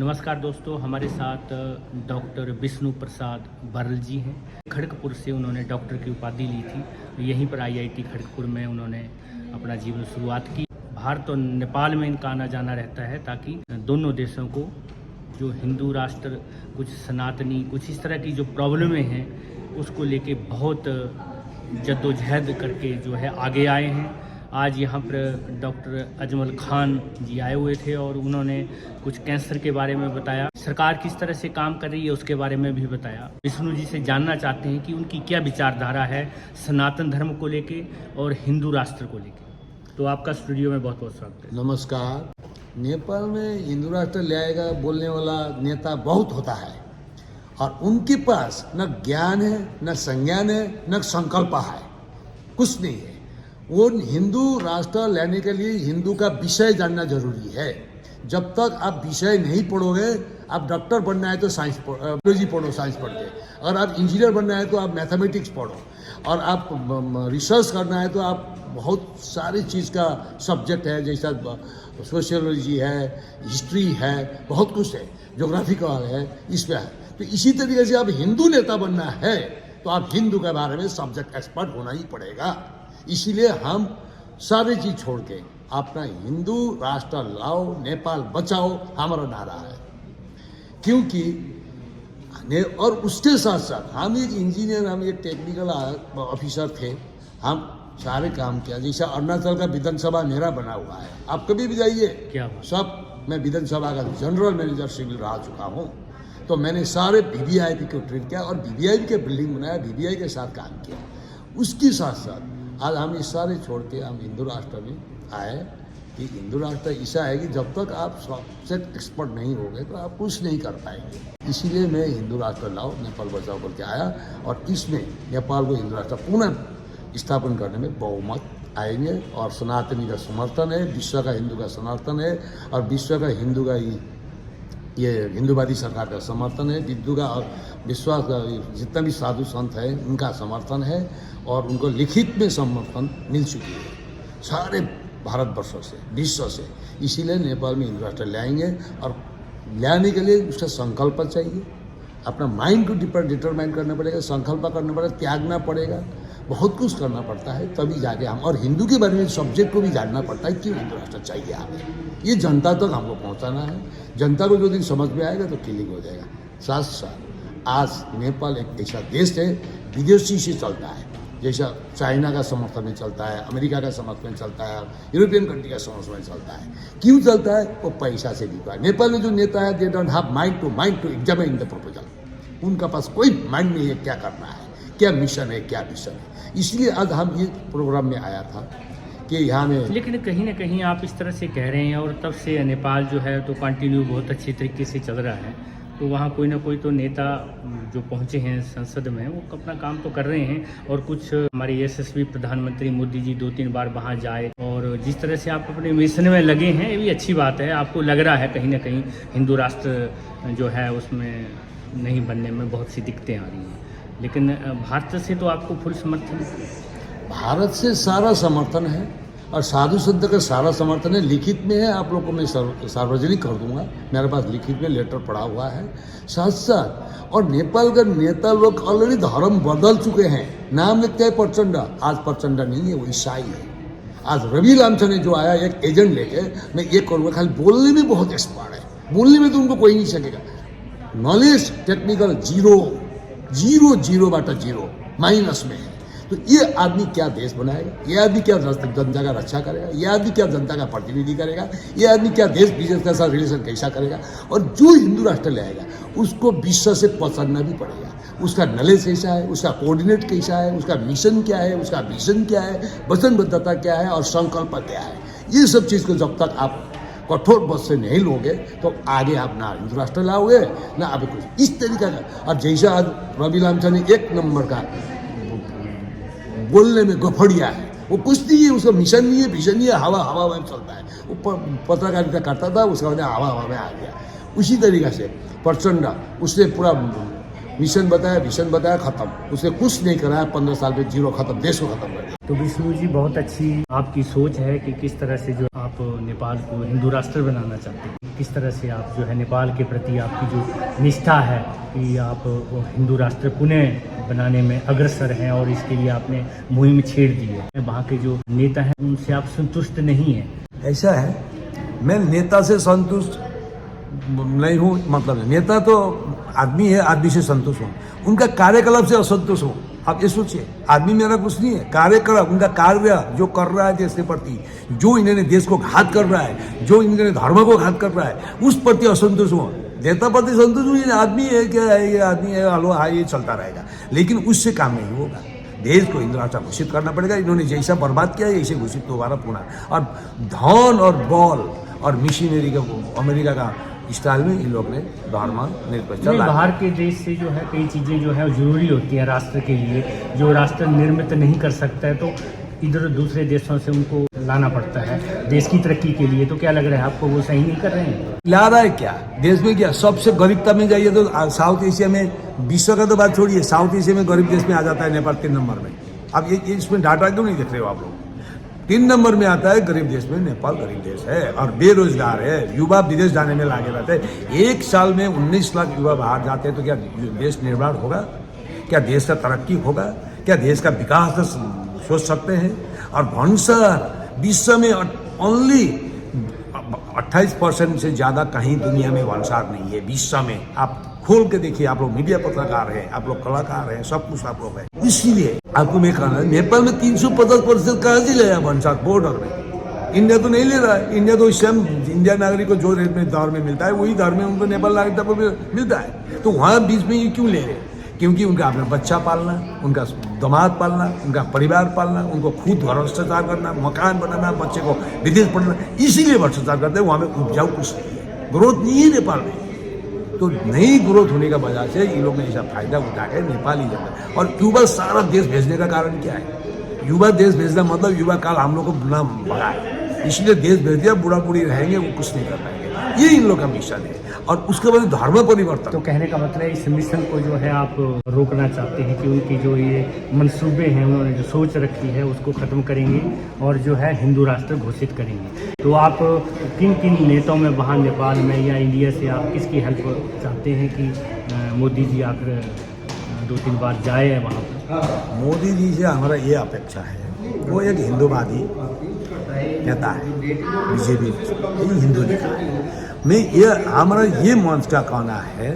नमस्कार दोस्तों, हमारे साथ डॉक्टर विष्णु प्रसाद बरल जी हैं। खड़गपुर से उन्होंने डॉक्टर की उपाधि ली थी। यहीं पर आईआईटी खड़गपुर में उन्होंने अपना जीवन शुरुआत की। भारत और नेपाल में इनका आना जाना रहता है ताकि दोनों देशों को जो हिंदू राष्ट्र, कुछ सनातनी, कुछ इस तरह की जो प्रॉब्लमें हैं उसको लेके बहुत जद्दोजहद करके जो है आगे आए हैं। आज यहाँ पर डॉक्टर अजमल खान जी आए हुए थे और उन्होंने कुछ कैंसर के बारे में बताया, सरकार किस तरह से काम कर रही है उसके बारे में भी बताया। विष्णु जी से जानना चाहते हैं कि उनकी क्या विचारधारा है सनातन धर्म को लेके और हिंदू राष्ट्र को लेके। तो आपका स्टूडियो में बहुत बहुत स्वागत है। नमस्कार। नेपाल में हिंदू राष्ट्र ले आएगा बोलने वाला नेता बहुत होता है और उनके पास न ज्ञान है, न संज्ञान है, न संकल्प है, कुछ नहीं है। वो हिंदू राष्ट्र लाने के लिए हिंदू का विषय जानना जरूरी है। जब तक आप विषय नहीं पढ़ोगे, आप डॉक्टर बनना है तो साइंस बायोलॉजी पढ़ो, साइंस पढ़ के। अगर आप इंजीनियर बनना है तो आप मैथमेटिक्स पढ़ो, और आप रिसर्च करना है तो आप बहुत सारी चीज़ का सब्जेक्ट है, जैसा सोशियोलॉजी है, हिस्ट्री है, बहुत कुछ है, ज्योग्राफिकल है, इसमें है। तो इसी तरीके से आप हिंदू नेता बनना है तो आप हिंदू के बारे में सब्जेक्ट एक्सपर्ट होना ही पड़ेगा। इसीलिए हम सारी चीज छोड़ के अपना हिंदू राष्ट्र लाओ, नेपाल बचाओ हमारा नारा है। क्योंकि और उसके साथ साथ हम एक इंजीनियर, हम एक टेक्निकल ऑफिसर थे, हम सारे काम किया। जैसे अरुणाचल का विधानसभा मेरा बना हुआ है, आप कभी भी जाइए, क्या सब मैं विधानसभा का जनरल मैनेजर सिविल रह चुका हूँ। तो मैंने सारे वीवीआईपी को ट्रेन किया और वीवीआईपी के बिल्डिंग बनाया, वीवीआई के साथ काम किया। उसके साथ साथ आज हम इस सारे छोड़ के हम हिंदू राष्ट्र में आए कि हिंदू राष्ट्र ऐसा है कि जब तक आप सब्जेक्ट एक्सपर्ट नहीं होगे तो आप कुछ नहीं कर पाएंगे। इसीलिए मैं हिंदू राष्ट्र लाओ नेपाल बचाओ करके आया और इसमें नेपाल को हिंदू राष्ट्र पुनः स्थापन करने में बहुमत आएंगे और सनातनी का समर्थन है, विश्व का हिंदू का समर्थन है और विश्व का हिंदू का ये हिंदूवादी सरकार का समर्थन है, हिंदू का और विश्वास का जितना भी साधु संत है उनका समर्थन है और उनको लिखित में समर्थन मिल चुकी है सारे भारतवर्षों से, विश्व से। इसीलिए नेपाल में हिंदू राष्ट्र लाएंगे और लाने के लिए उसका संकल्प चाहिए, अपना माइंड को डिटरमाइन करना पड़ेगा, संकल्प करना पड़ेगा, त्यागना पड़ेगा, बहुत कुछ करना पड़ता है, तभी जाके हम और हिंदू के बारे में सब्जेक्ट को भी जानना पड़ता है क्यों हिंदू राष्ट्र चाहिए हमें। ये जनता तक हमको पहुंचाना है। जनता को जो दिन समझ में आएगा तो क्लिक हो जाएगा। साथ साथ आज नेपाल एक ऐसा देश है विदेशी से चलता है, जैसा चाइना का समर्थन में चलता है, अमेरिका का समर्थन में चलता है, यूरोपियन कंट्री का समर्थन में चलता है। क्यों चलता है? वो पैसा से बिका है। नेपाल में जो नेता है they don't have mind to examine the proposal. उनका पास कोई माइंड नहीं है क्या करना है, क्या मिशन है, क्या विजन है। इसलिए आज हम ये प्रोग्राम में आया था कि यहाँ में। लेकिन कहीं ना कहीं आप इस तरह से कह रहे हैं और तब से नेपाल जो है तो कंटिन्यू बहुत अच्छे तरीके से चल रहा है, तो वहाँ कोई ना कोई तो नेता जो पहुँचे हैं संसद में वो अपना काम तो कर रहे हैं। और कुछ हमारे यशस्वी प्रधानमंत्री मोदी जी 2-3 बार वहाँ जाए और जिस तरह से आप अपने मिशन में लगे हैं ये भी अच्छी बात है। आपको लग रहा है कहीं ना कहीं हिंदू राष्ट्र जो है उसमें नहीं बनने में बहुत सी दिक्कतें आ रही हैं, लेकिन भारत से तो आपको फुल समर्थन। भारत से सारा समर्थन है और साधु संत का सारा समर्थन है, लिखित में है। आप लोग को मैं सार्वजनिक कर दूंगा, मेरे पास लिखित में लेटर पड़ा हुआ है। साथ साथ और नेपाल का नेता लोग ऑलरेडी धर्म बदल चुके हैं। नाम लिखते हैं प्रचंड, आज प्रचंड नहीं है, वो ईसाई है। आज रवि लामछाने जो आया एक एजेंट लेके, मैं ये करूँगा, खाली बोलने में बहुत एक्सपर्ट है, बोलने में तो उनको कोई नहीं सकेगा। नॉलेज टेक्निकल जीरो बाटा जीरो माइनस में है। तो ये आदमी क्या देश बनाएगा, ये आदमी क्या जनता का रक्षा करेगा, ये आदमी क्या जनता का प्रतिनिधि करेगा, ये आदमी क्या देश विदेश का साथ रिलेशन कैसा करेगा। और जो हिंदू राष्ट्र लाएगा उसको विश्व से पहचानना भी पड़ेगा, उसका नॉलेज कैसा है, उसका कोऑर्डिनेट कैसा है, उसका मिशन क्या है, उसका विजन क्या है, वचनबद्धता क्या है और संकल्प क्या है। ये सब चीज़ को जब तक आप कठोर बस से नहीं लोगे तो आगे आप ना हिंदू राष्ट्र लाओगे ना आप कुछ इस तरीका का। और जैसा आज रवि लामछाने एक नंबर का बोलने में गफड़िया है, वो कुछ नहीं है, उसका मिशन नहीं है, विजन नहीं है, हवा में चलता है। वो पत्रकारिता करता था, उसका हवा में आ गया। उसी तरीका से प्रचंड उसने पूरा मिशन बताया, विजन बताया, खत्म। उसने कुछ नहीं कराया, 15 साल में जीरो खत्म, देश को खत्म कर दिया। तो विष्णु जी, बहुत अच्छी आपकी सोच है कि किस तरह से जो आप नेपाल को हिंदू राष्ट्र बनाना चाहते हैं, किस तरह से आप जो है नेपाल के प्रति आपकी जो निष्ठा है कि आप हिंदू राष्ट्र पुनः बनाने में अग्रसर हैं और इसके लिए आपने मुहिम छेड़ दी है। वहाँ के जो नेता हैं उनसे आप संतुष्ट नहीं हैं। ऐसा है, मैं नेता से संतुष्ट नहीं हूँ, मतलब नेता तो आदमी है, आदमी से संतुष्ट हूँ, उनका कार्यकलाप से असंतुष्ट हूँ। आप ये सोचिए, आदमी मेरा कुछ नहीं है, कार्यकलाप, उनका कार्य जो कर रहा है देश के प्रति, जो इन्होंने देश को घात कर रहा है, जो इन्होंने धर्म को घात कर रहा है, उस प्रति असंतुष्ट हूँ। नेता प्रति संतुष्ट हूँ, ये आदमी है, क्या है, ये आदमी है, हलो हाँ, ये चलता रहेगा, लेकिन उससे काम नहीं होगा। देश को हिंदू राष्ट्र घोषित करना पड़ेगा। इन्होंने जैसा बर्बाद किया है, ऐसे घोषित दोबारा पुनः, और धन और बॉल और मिशनरी का अमेरिका का स्टाइल में इन लोग ने धर्म निरपेक्ष बाहर के देश से जो है कई चीज़ें जो है जरूरी होती हैं राष्ट्र के लिए, जो राष्ट्र निर्मित नहीं कर सकता है, तो इधर दूसरे देशों से उनको लाना पड़ता है देश की तरक्की के लिए। तो क्या लग रहा है आपको, वो सही नहीं कर रहे हैं? ला रहा है क्या देश में? क्या सबसे गरीबता में जाइए तो साउथ एशिया में, विश्व का तो बात छोड़िए, साउथ एशिया में गरीब देश में आ जाता है नेपाल 3 नंबर में। अब ये इसमें डाटा क्यों नहीं देख रहे हो आप लोग? 3 नंबर में आता है गरीब देश में, नेपाल गरीब देश है और बेरोजगार है, युवा विदेश जाने में लागे रहते हैं। 1 साल में 19 लाख युवा बाहर जाते हैं, तो क्या देश निर्माण होगा? क्या देश का तरक्की होगा? क्या देश का विकास सोच सकते हैं? और भंसार विश्व में ओनली 28% से ज़्यादा कहीं दुनिया में भंसार नहीं है विश्व में। आप खोल के देखिए, आप लोग मीडिया पत्रकार हैं, आप लोग कलाकार हैं, सब कुछ आप लोग हैं। इसीलिए आपको मैं कहना है, नेपाल में 350% कहाँ से ले भंसार बॉर्डर में? इंडिया तो नहीं ले रहा है। इंडिया तो स्वयं इंडिया नागरिक को जो रेट में दर में मिलता है, वही दर में उनको नेपाल नागरिकता को मिलता है। तो वहाँ बीच में ये क्यों ले रहे? क्योंकि उनका अपना बच्चा पालना, उनका दामाद पालना, उनका परिवार पालना, उनको खुद भ्रष्टाचार करना, मकान बनाना, बच्चे को विदेश पढ़ना, इसीलिए भ्रष्टाचार करते हैं। वहाँ में उपजाऊ कुछ नहीं है, ग्रोथ नहीं है नेपाल में। तो नई ग्रोथ होने का वजह से इन लोग ने ऐसा फायदा उठा के नेपाली जनता और युवा सारा देश भेजने का कारण क्या है? युवा देश भेजना मतलब युवा काल हम लोग को बुना भगाए, इसलिए देश भेज दिया, बूढ़ा बूढ़ी रहेंगे, वो कुछ नहीं कर पाएंगे। ये इन लोग का मिशन है। और उसके बाद धर्म परिवर्तन। तो कहने का मतलब इस मिशन को जो है आप रोकना चाहते हैं कि उनकी जो ये मंसूबे हैं, उन्होंने जो सोच रखी है उसको ख़त्म करेंगे और जो है हिंदू राष्ट्र घोषित करेंगे। तो आप किन किन नेताओं में वहाँ नेपाल में या इंडिया से आप किसकी हेल्प चाहते हैं कि मोदी जी आकर 2-3 बार जाए वहाँ पर? मोदी जी से हमारा ये अपेक्षा है, वो एक हिंदूवादी नेता है, बीजेपी हिंदू नेता है। मैं ये हमारा ये मंच का कहना है,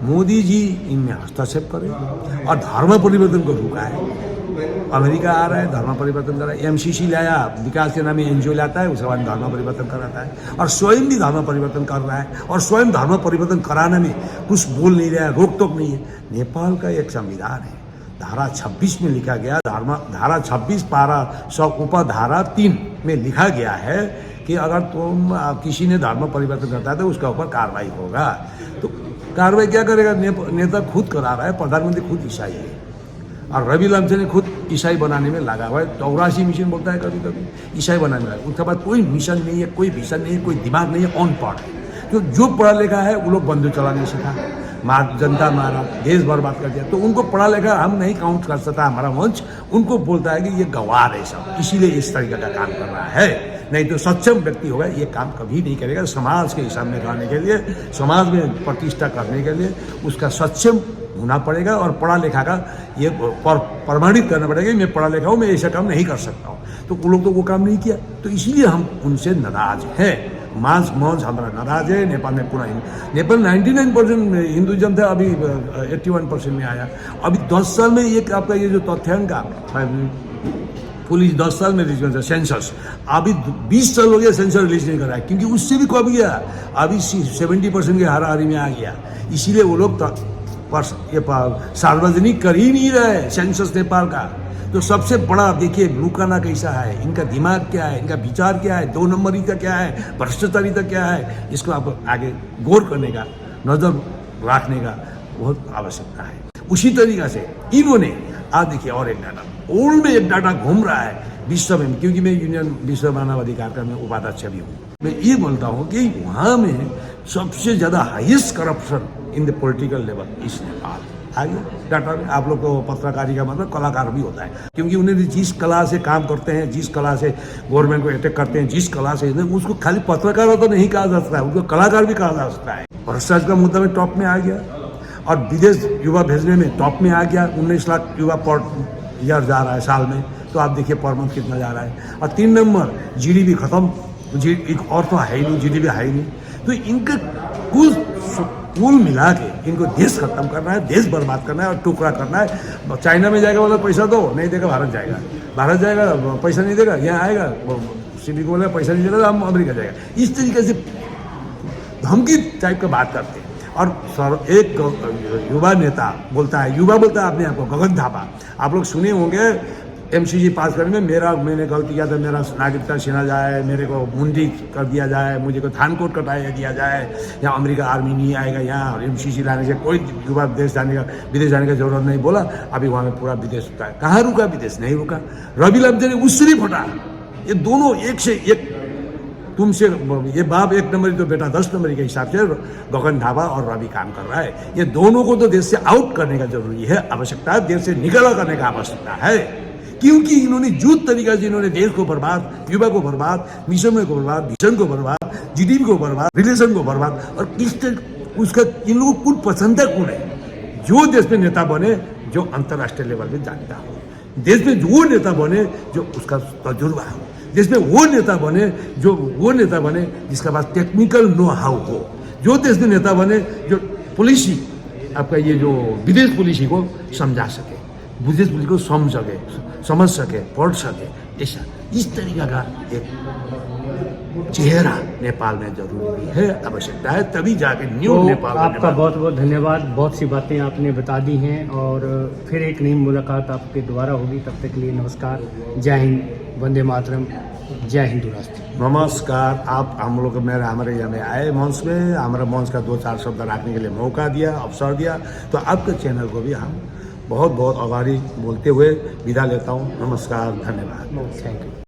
मोदी जी इनमें हस्तक्षेप करें और धर्म परिवर्तन को रुकाए। अमेरिका आ रहा है, धर्म परिवर्तन कर रहा है, MCC लाया, विकास के नाम में NGO लाता है, उसके बाद धर्म परिवर्तन कराता है और स्वयं भी धर्म परिवर्तन कर रहा है और स्वयं धर्म परिवर्तन कराने में कुछ बोल नहीं रहा है, रोक टोक नहीं है। नेपाल का एक संविधान है, धारा 26 में लिखा गया, धारा 26 पारा 100 उपधारा 3 में लिखा गया है कि अगर तुम किसी ने धर्म परिवर्तन करता है तो उसका ऊपर कार्रवाई होगा। तो कार्रवाई क्या करेगा? नेता खुद करा रहा है, प्रधानमंत्री खुद ईसाई है और रवि लामसे ने खुद ईसाई बनाने में लगा हुआ है। 84 मिशन बोलता है कभी कभी, ईसाई बनाने में लगा। उसके बाद कोई मिशन नहीं है, कोई विजन नहीं है, कोई दिमाग नहीं है, ऑन पॉट है। जो पढ़ा लिखा है वो लोग बंदूक चलाने सीखा, जनता मारा, देश बर्बाद कर दिया। तो उनको पढ़ा लिखा हम नहीं काउंट कर सकता, हमारा मंच उनको बोलता है कि ये गवार है सब, इसीलिए इस तरीके का काम कर रहा है। नहीं तो सक्षम व्यक्ति होगा ये काम कभी नहीं करेगा। समाज के सामने लाने के लिए, समाज में प्रतिष्ठा करने के लिए उसका सक्षम होना पड़ेगा और पढ़ा लिखा का ये प्रमाणित करना पड़ेगा कि मैं पढ़ा लिखा हूँ, मैं ऐसा काम नहीं कर सकता हूँ। तो वो लोग तो वो काम नहीं किया, तो इसलिए हम उनसे नाराज हैं। मंच हमारा नाराज है। नेपाल में पूरा नेपाल 99% हिंदुइज्म था, अभी 81% में आया। अभी 10 साल में एक आपका ये जो तथ्यांक पुलिस 10 साल में रिलीज कर सेंसस, अभी 20 साल हो गया सेंसस रिलीज नहीं कर रहा है, क्योंकि उससे भी कम गया, अभी 70% के हाराहारी में आ गया। इसीलिए वो लोग सार्वजनिक कर ही नहीं रहे सेंसस नेपाल का। तो सबसे बड़ा देखिए लुकाना कैसा है, इनका दिमाग क्या है, इनका विचार क्या है, 2 नंबरीता क्या है, भ्रष्टाचारिता क्या है, इसको आप आगे गौर करने का, नजर रखने का बहुत आवश्यकता है। उसी तरीका से इन्होंने आज देखिए और एक डाटा ओल्ड में एक डाटा घूम रहा है विश्व में, क्योंकि मैं यूनियन विश्व मानव अधिकार का मैं उपाध्यक्ष भी हूँ। मैं ये बोलता हूँ कि वहाँ में सबसे ज़्यादा highest corruption in the political level इस नेपाल, आ गया डाटा में। आप लोग को पत्रकारी का मतलब कलाकार भी होता है, क्योंकि उन्हें जिस कला से काम करते हैं, जिस कला से गवर्नमेंट को अटैक करते हैं, जिस कला से उसको खाली पत्रकार तो नहीं कहा जा सकता है, उसको कलाकार भी कहा जा सकता है। भ्रष्टाचार का मुद्दा में टॉप में आ गया और विदेश युवा भेजने में टॉप में आ गया। 19 लाख युवा पर ईयर जा रहा है साल में, तो आप देखिए पर मंथ कितना जा रहा है। और 3 नंबर जीडीपी खत्म, एक और तो है ही नहीं, जीडीपी है ही नहीं। तो इनका कुल मिला के इनको देश खत्म करना है, देश बर्बाद करना है और टुकड़ा करना है। चाइना में जाएगा बोला पैसा दो, नहीं देगा भारत जाएगा, भारत जाएगा पैसा नहीं देगा, यहाँ आएगा सिटी को बोला पैसा नहीं देगा, हम अमेरिका जाएगा। इस तरीके से धमकी टाइप का बात करते हैं। और सर एक युवा नेता बोलता है, युवा बोलता है अपने आप को, गगन थापा, आप लोग सुने होंगे एमसीजी पास करने में मैंने गलती किया था, मेरा नागरिकता छीना जाए, मेरे को मुंडी कर दिया जाए, मुझे को थान कोट कटाया दिया जाए, यहाँ अमेरिका आर्मी नहीं आएगा, यहाँ एमसीजी लाने से कोई युवा विदेश जाने का जरूरत नहीं। बोला अभी वहाँ में पूरा विदेश रुका है। कहाँ रुका विदेश? नहीं रुका। रवि लम्जे ने उससे भी फटा। ये दोनों एक से एक, तुमसे ये बाप 1 नंबरी तो बेटा 10 नंबरी के हिसाब से गगन थापा और रवि काम कर रहा है। ये दोनों को तो देश से आउट करने का जरूरी है, आवश्यकता है, देश से निकाला करने का आवश्यकता है, क्योंकि इन्होंने जुट तरीका से इन्होंने देश को बर्बाद, युवा को बर्बाद, मिशन को बर्बाद, विजन को बर्बाद, जीडीपी को बर्बाद, रिलेशन को बर्बाद। और किस उसका इन लोगों को कुछ पसंद है कौन है? जो देश में नेता बने जो अंतर्राष्ट्रीय लेवल पे जानता हो, देश में वो नेता बने जो उसका तजुर्बा हो, देश में वो नेता बने जिसका पास टेक्निकल नो हाउ हो, जो देश में नेता बने जो पॉलिसी आपका ये जो विदेश पॉलिसी को समझा सके, विदेश पॉलिसी को समझ सके, पढ़ सके, ऐसा इस तरीका का एक चेहरा नेपाल में जरूरी है, आवश्यकता है, तभी जाके न्यू तो नेपाल। आपका बहुत बहुत धन्यवाद, बहुत सी बातें आपने बता दी हैं और फिर एक नई मुलाकात आपके द्वारा होगी। तब तक के लिए नमस्कार, जय हिंद, वंदे मातरम, जय हिंदू राष्ट्र। नमस्कार। आप हम लोग हमारे यहाँ में आए मंच में, हमारा मंच का 2-4 शब्द रखने के लिए मौका दिया, अवसर दिया, तो आपके चैनल को भी हम बहुत बहुत आभारी बोलते हुए विदा लेता हूँ। नमस्कार, धन्यवाद, थैंक यू।